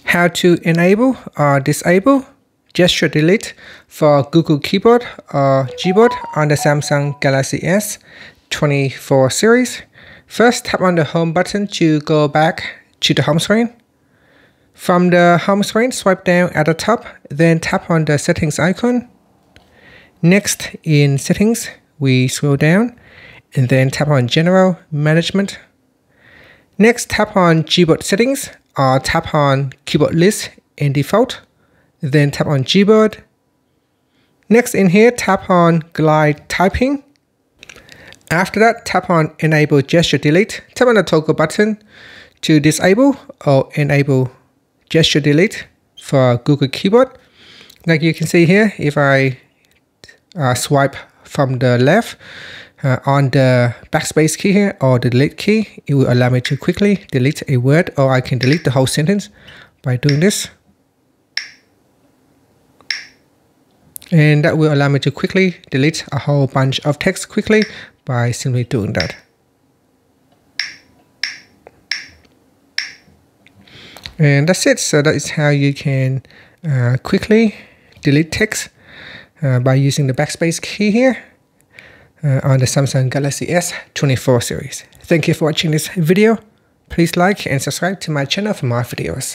How to enable or disable gesture delete for Google Keyboard or Gboard on the Samsung Galaxy S24 series. First, tap on the home button to go back to the home screen. From the home screen, swipe down at the top, then tap on the settings icon. Next, in settings, we scroll down and then tap on general management. Next, tap on Gboard settings or tap on keyboard list in default. Then tap on Gboard. Next in here, tap on glide typing. After that, tap on enable gesture delete. Tap on the toggle button to disable or enable gesture delete for Google Keyboard. Like you can see here, if I swipe from the left on the backspace key here or the delete key, it will allow me to quickly delete a word, or I can delete the whole sentence by doing this. And that will allow me to quickly delete a whole bunch of text quickly by simply doing that. And that's it. So that is how you can quickly delete text by using the backspace key here on the Samsung Galaxy S24 series. Thank you for watching this video. Please like and subscribe to my channel for more videos.